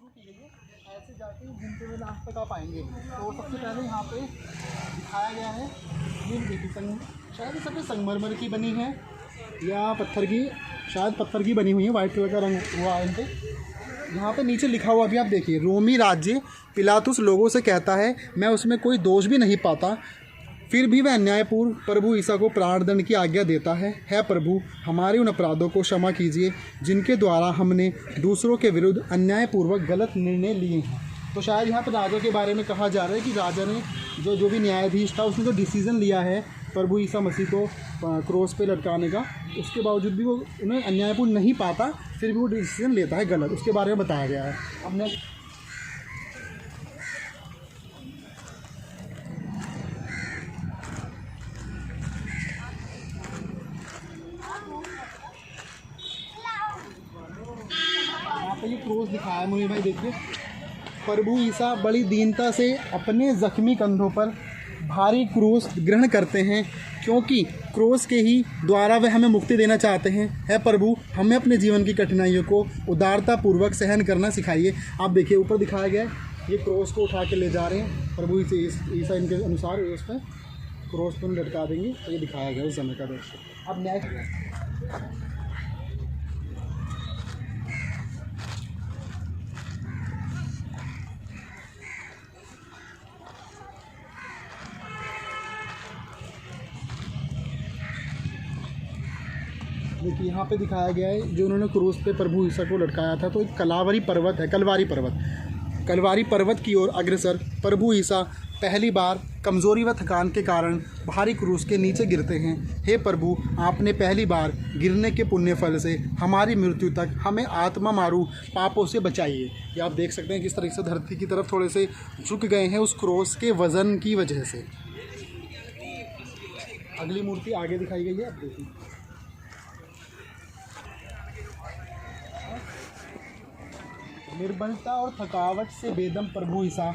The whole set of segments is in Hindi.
शुरू की गई है, ऐसे जाके घूमते हुए लास्ट तक आप आएंगे। तो सबसे पहले यहाँ पे दिखाया गया है, ये देखिए शायद ये सब संगमरमर की बनी है या पत्थर की, शायद पत्थर की बनी हुई है, वाइट कलर का रंग हुआ है इन पर। यहाँ पे नीचे लिखा हुआ भी आप देखिए, रोमी राज्य पिलातुस लोगों से कहता है मैं उसमें कोई दोष भी नहीं पाता, फिर भी वह अन्यायपूर्ण प्रभु ईसा को प्राणदंड की आज्ञा देता है प्रभु हमारे उन अपराधों को क्षमा कीजिए जिनके द्वारा हमने दूसरों के विरुद्ध अन्यायपूर्वक गलत निर्णय लिए हैं। तो शायद यहाँ पर राजा के बारे में कहा जा रहा है कि राजा ने जो भी न्यायाधीश था उसने जो डिसीज़न लिया है प्रभु ईसा मसीह को क्रॉस पे लटकाने का, उसके बावजूद भी वो उन्हें अन्यायपूर्ण नहीं पाता, फिर भी वो डिसीज़न लेता है गलत, उसके बारे में बताया गया है। हमने ये क्रूस दिखाया है मुझे भाई, देखिए प्रभु ईसा बड़ी दीनता से अपने जख्मी कंधों पर भारी क्रूस ग्रहण करते हैं, क्योंकि क्रूस के ही द्वारा वे हमें मुक्ति देना चाहते हैं। है प्रभु हमें अपने जीवन की कठिनाइयों को उदारता पूर्वक सहन करना सिखाइए। आप देखिए ऊपर दिखाया गया है, ये क्रूस को उठा के ले जा रहे हैं प्रभु ईसा, इनके अनुसार उस पर क्रूस पर लटका देंगे, तो ये दिखाया गया उस समय का दृश्य। अब नेक्स्ट देखिए यहाँ पे दिखाया गया है, जो उन्होंने क्रूस पे प्रभु ईसा को लटकाया था, तो एक कलवारी पर्वत है, कलवारी पर्वत की ओर अग्रसर प्रभु ईसा पहली बार कमज़ोरी व थकान के कारण भारी क्रूस के नीचे गिरते हैं। हे प्रभु आपने पहली बार गिरने के पुण्य फल से हमारी मृत्यु तक हमें आत्मा मारू पापों से बचाइए। ये आप देख सकते हैं किस तरह से धरती की तरफ थोड़े से झुक गए हैं उस क्रूस के वज़न की वजह से। अगली मूर्ति आगे दिखाई गई है, आप देखिए निर्बलता और थकावट से बेदम प्रभु ईसा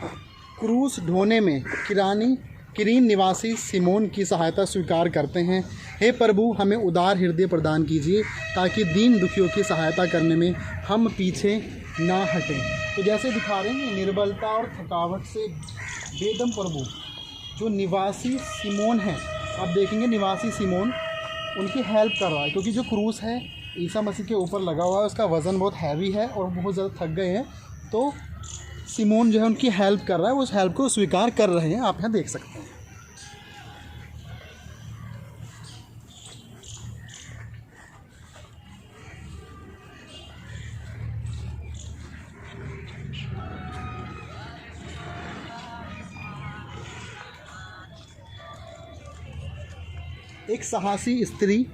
क्रूस ढोने में किरीन निवासी सिमोन की सहायता स्वीकार करते हैं। हे प्रभु हमें उदार हृदय प्रदान कीजिए ताकि दीन दुखियों की सहायता करने में हम पीछे ना हटें। तो जैसे दिखा रहे हैं निर्बलता और थकावट से बेदम प्रभु जो निवासी सिमोन है, आप देखेंगे निवासी सिमोन उनकी हेल्प कर रहा है, क्योंकि जो क्रूस है ईसा मसीह के ऊपर लगा हुआ है उसका वज़न बहुत हैवी है और बहुत ज़्यादा थक गए हैं, तो सिमोन जो है उनकी हेल्प कर रहा है, उस हेल्प को स्वीकार कर रहे हैं, आप यहाँ देख सकते हैं। एक साहसी स्त्री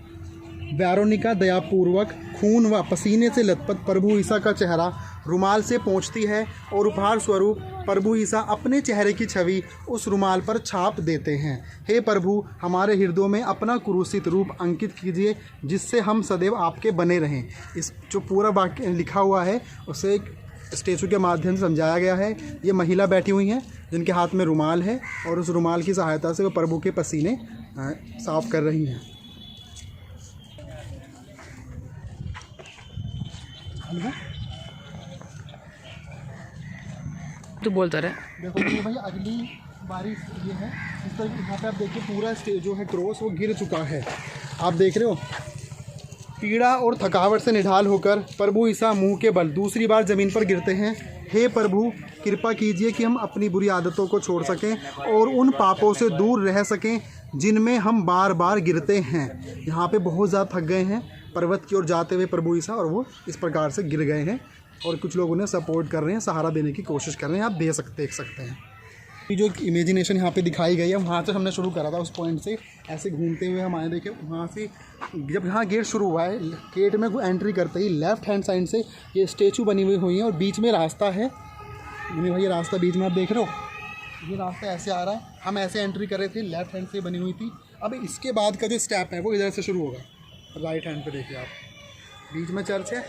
वेरोनिका दयापूर्वक खून व पसीने से लथपथ प्रभु ईसा का चेहरा रुमाल से पोंछती है और उपहार स्वरूप प्रभु ईसा अपने चेहरे की छवि उस रुमाल पर छाप देते हैं। हे प्रभु हमारे हृदयों में अपना क्रूसित रूप अंकित कीजिए जिससे हम सदैव आपके बने रहें। इस जो पूरा वाक्य लिखा हुआ है उसे एक स्टेचू के माध्यम से समझाया गया है। ये महिला बैठी हुई हैं जिनके हाथ में रुमाल है और उस रुमाल की सहायता से वो प्रभु के पसीने साफ कर रही हैं। तो बोलता रहे। देखो ये भाई अगली बारिश ये है, इस तरह यहाँ पे आप देखिए पूरा जो है क्रॉस वो गिर चुका है, आप देख रहे हो। पीड़ा और थकावट से निढाल होकर प्रभु ईसा मुंह के बल दूसरी बार ज़मीन पर गिरते हैं। हे प्रभु कृपा कीजिए कि हम अपनी बुरी आदतों को छोड़ सकें और उन पापों से दूर रह सकें जिनमें हम बार बार गिरते हैं। यहाँ पे बहुत ज़्यादा थक गए हैं पर्वत की ओर जाते हुए प्रभु ईसा, और वो इस प्रकार से गिर गए हैं और कुछ लोग उन्हें सपोर्ट कर रहे हैं, सहारा देने की कोशिश कर रहे हैं। आप देख सकते हैं ये जो इमेजिनेशन यहाँ पे दिखाई गई है, वहाँ से हमने शुरू करा था, उस पॉइंट से ऐसे घूमते हुए हम आए। देखे वहाँ से जब यहाँ गेट शुरू हुआ है, गेट में एंट्री करते ही लेफ़्ट हैंड साइड से ये स्टेचू बनी हुई है और बीच में रास्ता है। भाई ये रास्ता बीच में आप देख रहे हो, ये रास्ता ऐसे आ रहा है, हम ऐसे एंट्री कर रहे थे, लेफ़्ट हैंड से बनी हुई थी। अब इसके बाद का जो स्टेप है वो इधर से शुरू होगा, राइट हैंड पे देखिए आप, बीच में चर्च है।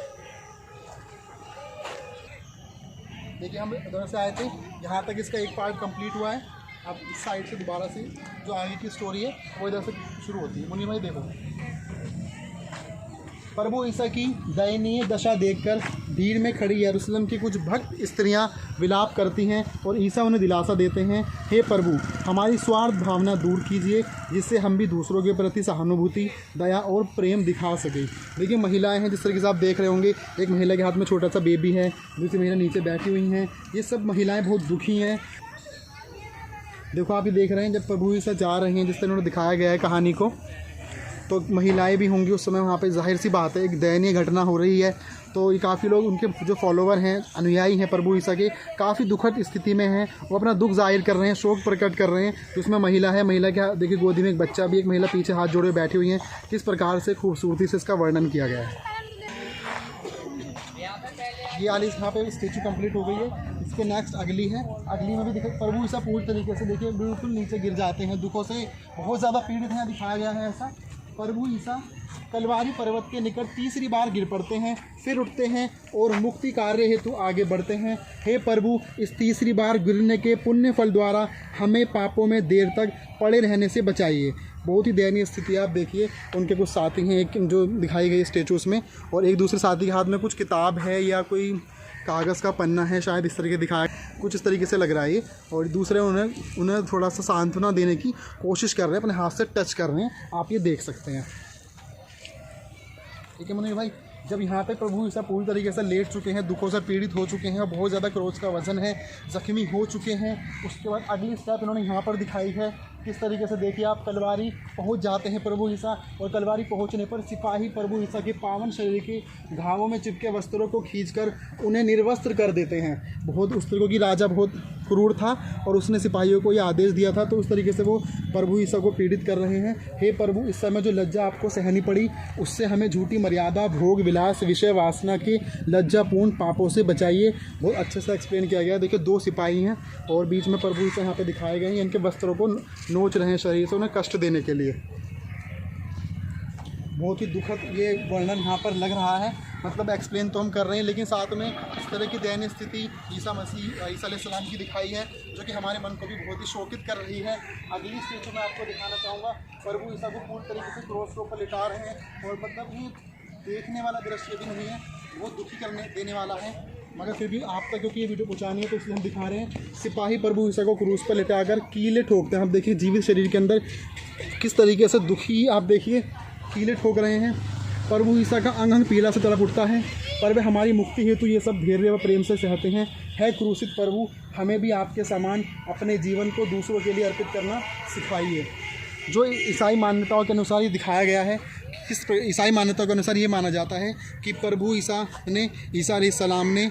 देखिए हम उधर से आए थे, यहाँ तक इसका एक पार्ट कंप्लीट हुआ है। अब इस साइड से दोबारा से जो आगे की स्टोरी है वो इधर से शुरू होती है। मुनि भाई देखो, प्रभु ईसा की दयनीय दशा देखकर भीड़ में खड़ी यरूशलेम की कुछ भक्त स्त्रियां विलाप करती हैं और ईसा उन्हें दिलासा देते हैं, हे प्रभु, हमारी स्वार्थ भावना दूर कीजिए, जिससे हम भी दूसरों के प्रति सहानुभूति, दया और प्रेम दिखा सकें। देखिए महिलाएं हैं, जिस तरीके से आप देख रहे होंगे, एक महिला के हाथ में छोटा सा बेबी है, दूसरी महिला नीचे बैठी हुई हैं। ये सब महिलाएं बहुत दुखी हैं। देखो आप ये देख रहे हैं, जब प्रभु ईसा जा रहे हैं, जिस तरह उन्होंने दिखाया गया है कहानी को, तो महिलाएं भी होंगी उस समय वहाँ पे। जाहिर सी बात है, एक दयनीय घटना हो रही है। तो ये काफ़ी लोग, उनके जो फॉलोवर हैं, अनुयायी हैं प्रभु ईसा के, काफ़ी दुखद स्थिति में हैं। वो अपना दुख जाहिर कर रहे हैं, शोक प्रकट कर रहे हैं। तो उसमें महिला है, महिला के देखिए गोदी में एक बच्चा भी, एक महिला पीछे हाथ जोड़े बैठी हुई हैं। किस प्रकार से खूबसूरती से इसका वर्णन किया गया है। ये वाली यहाँ पे स्टेचू कंप्लीट हो गई है। इसके नेक्स्ट अगली है। अगली में भी देखिए प्रभु ईसा पूरी तरीके से देखिए बिल्कुल नीचे गिर जाते हैं, दुखों से बहुत ज़्यादा पीड़ित हैं, दिखाया गया है ऐसा। प्रभु ईसा कलवारी पर्वत के निकट तीसरी बार गिर पड़ते हैं, फिर उठते हैं और मुक्ति कार्य हेतु आगे बढ़ते हैं। हे प्रभु, इस तीसरी बार गिरने के पुण्य फल द्वारा हमें पापों में देर तक पड़े रहने से बचाइए। बहुत ही दयनीय स्थिति आप देखिए। उनके कुछ साथी हैं, एक जो दिखाई गई स्टेचूस में, और एक दूसरे साथी के हाथ में कुछ किताब है या कोई कागज़ का पन्ना है, शायद इस तरीके दिखाया, कुछ इस तरीके से लग रहा है ये। और दूसरे उन्हें थोड़ा सा सांत्वना देने की कोशिश कर रहे हैं, अपने हाथ से टच कर रहे हैं, आप ये देख सकते हैं। ठीक है मनोज भाई, जब यहाँ पे प्रभु ईसा पूरी तरीके से लेट चुके हैं, दुखों से पीड़ित हो चुके हैं, और बहुत ज़्यादा क्रोध का वजन है, जख्मी हो चुके हैं, उसके बाद अगली स्टेप इन्होंने यहाँ पर दिखाई है। किस तरीके से देखिए आप, कलवारी पहुँच जाते हैं प्रभु ईसा, और कलवारी पहुँचने पर सिपाही प्रभु ईसा के पावन शरीर के घावों में चिपके वस्त्रों को खींचकर उन्हें निर्वस्त्र कर देते हैं। बहुत उस तरीके की राजा बहुत क्रूर था और उसने सिपाहियों को ये आदेश दिया था, तो उस तरीके से वो प्रभु ईसा को पीड़ित कर रहे हैं। हे प्रभु, इस समय जो लज्जा आपको सहनी पड़ी, उससे हमें झूठी मर्यादा, भोग विलास, विषय वासना के लज्जापूर्ण पापों से बचाइए। बहुत अच्छे से एक्सप्लेन किया गया है। देखिए 2 सिपाही हैं और बीच में प्रभु ईसा यहाँ पे दिखाए गए हैं, इनके वस्त्रों को नोच रहे हैं शरीर से, उन्हें कष्ट देने के लिए। बहुत ही दुखद ये वर्णन यहाँ पर लग रहा है। मतलब एक्सप्लेन तो हम कर रहे हैं, लेकिन साथ में इस तरह की दयनीय स्थिति ईसा अलैहिस्सलाम की दिखाई है, जो कि हमारे मन को भी बहुत ही शोकित कर रही है। अगली स्टेज में आपको दिखाना चाहूँगा, प्रभु ईसा को पूरी तरीके से क्रॉस के ऊपर लिटा रहे हैं, और मतलब ये देखने वाला दृश्य भी नहीं है, बहुत दुखी करने देने वाला है, मगर फिर भी आप तक क्योंकि ये वीडियो पहुँचानी है तो इसलिए हम दिखा रहे हैं। सिपाही प्रभु ईसा को क्रूस पर लिटाकर कीले ठोकते हैं। आप देखिए जीवित शरीर के अंदर किस तरीके से दुखी, आप देखिए कीले ठोक रहे हैं। प्रभु ईसा का अंग अंग पीला से तड़प उठता है, पर वे हमारी मुक्ति हेतु ये सब धैर्य व प्रेम से सहते हैं। है क्रूसित प्रभु, हमें भी आपके समान अपने जीवन को दूसरों के लिए अर्पित करना सिखाइए। जो ईसाई मान्यताओं के अनुसार ये दिखाया गया है, किस ईसाई मान्यताओं के अनुसार ये माना जाता है कि प्रभु ईसा अलैहिस्सलाम ने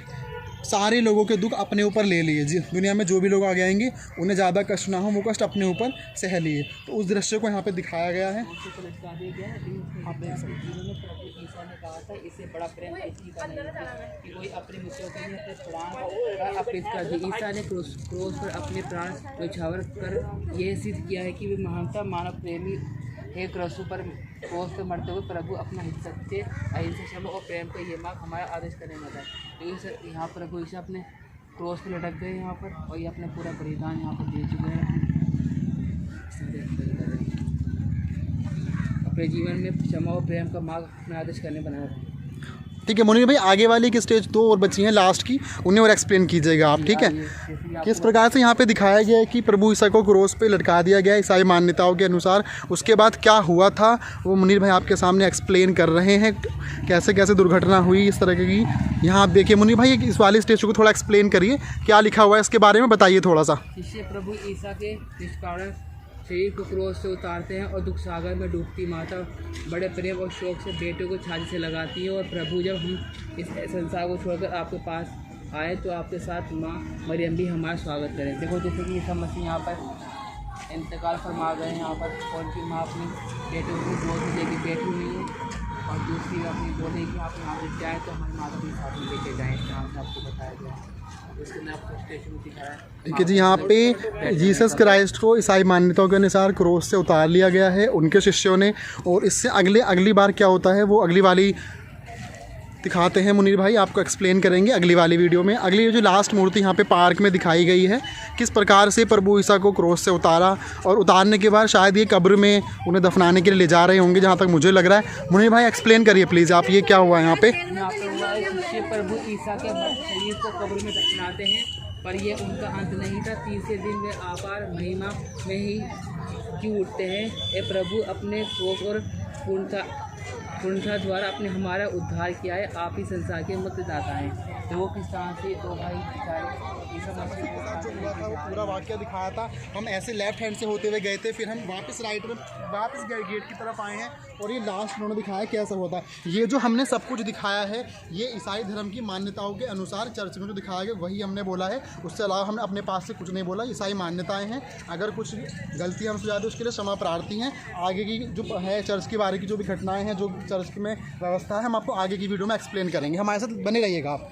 सारे लोगों के दुख अपने ऊपर ले लिए। दुनिया में जो भी लोग आगे आएंगे उन्हें ज़्यादा कष्ट ना हो, वो कष्ट अपने ऊपर सह लिए। तो उस दृश्य को यहाँ पे दिखाया गया है। आप देख सकते हैं कहा था, इससे बड़ा प्रेम किसी का नहीं है कि कोई अपने मित्रों के लिए अपने प्राण अर्पित कर दे। ईसा ने क्रूस पर अपने प्राण न्यौछावर कर यह सिद्ध किया है कि वे महानता मानव प्रेमी है। क्रूस पर मरते हुए प्रभु अपना सत्य, अहिंसा, क्षमा और प्रेम का ये मार्ग हमारा आदेश करने वाला है। तो यहाँ प्रभु ईसा अपने क्रूस पर लटक गए यहाँ पर, और ये अपना पूरा बलिदान यहाँ पर दे चुके हैं। अपने जीवन में क्षमा और प्रेम का मार्ग अपना आदेश करने बनाया है। ठीक है मुनीर भाई, आगे वाली की स्टेज 2 और बची हैं लास्ट की, उन्हें और एक्सप्लेन कीजिएगा आप। ठीक है, किस प्रकार से यहाँ पे दिखाया गया है कि प्रभु ईसा को क्रोस पे लटका दिया गया ईसाई मान्यताओं के अनुसार। उसके बाद क्या हुआ था वो मुनीर भाई आपके सामने एक्सप्लेन कर रहे हैं, कैसे कैसे दुर्घटना हुई इस तरह की। यहाँ आप देखिए मुनीर भाई, इस वाली स्टेज को थोड़ा एक्सप्लेन करिए, क्या लिखा हुआ है इसके बारे में बताइए थोड़ा सा। शिष्य प्रभु ईसा के निष्कारण शरीर को क्रोध से उतारते हैं, और दुख सागर में डूबती माता बड़े प्रेम और शौक से बेटे को छाती से लगाती है। और प्रभु, जब हम इस संसार को छोड़कर आपके पास आए तो आपके साथ माँ मरियम भी हमारा स्वागत करें। देखो जैसे कि ईसा मसीह यहाँ पर इंतकाल फरमा गए हैं यहाँ पर, और उनकी माँ अपनी बेटे को गोद में लेके बैठी हुई है, और दूसरी अपनी बोले कि आप यहाँ पर जाएँ तो हमारी माता भी साथ में लेके जाएँ। जहाँ से आपको बताया गया है ठीक है जी। यहाँ पे जीसस क्राइस्ट को ईसाई मान्यताओं के अनुसार क्रोस से उतार लिया गया है उनके शिष्यों ने। और इससे अगली बार क्या होता है वो अगली वाली दिखाते हैं मुनीर भाई, आपको एक्सप्लेन करेंगे अगली वाली वीडियो में। अगली जो लास्ट मूर्ति यहाँ पे पार्क में दिखाई गई है, किस प्रकार से प्रभु ईसा को क्रॉस से उतारा और उतारने के बाद शायद ये कब्र में उन्हें दफनाने के लिए ले जा रहे होंगे, जहाँ तक मुझे लग रहा है। मुनीर भाई एक्सप्लेन करिए प्लीज़ आप, ये क्या हुआ है यहाँ पे? यहाँ पे हुआ है शिष्य प्रभु ईसा के शरीर को कब्र में दफनाते हैं, पर ये उनका अंत नहीं था। तीसरे दिन वे आपार महिमा में ही क्यों उठते हैं। ये प्रभु अपने शोक और पूर्णता द्वारा अपने हमारा उद्धार किया है। आप ही संसार के मुक्तिदाता हैं। तो वो किस तरह से दो भाई ईसा मसीह जो हुआ था वो पूरा वाक्य दिखाया था। हम ऐसे लेफ्ट हैंड से होते हुए गए थे, फिर हम वापस राइट में वापस गेट की तरफ आए हैं और ये लास्ट उन्होंने दिखाया कैसा होता है। ये जो हमने सब कुछ दिखाया है ये ईसाई धर्म की मान्यताओं के अनुसार चर्च में जो दिखाया गया वही हमने बोला है। उससे अलावा हमने अपने पास से कुछ नहीं बोला। ईसाई मान्यताएं हैं, अगर कुछ गलती हम सुझाते उसके लिए क्षमा प्रार्थी हैं। आगे की जो है चर्च के बारे की जो भी घटनाएँ हैं, जो चर्च में व्यवस्था है, हम आपको आगे की वीडियो में एक्सप्लेन करेंगे। हमारे साथ बने रहिएगा आप।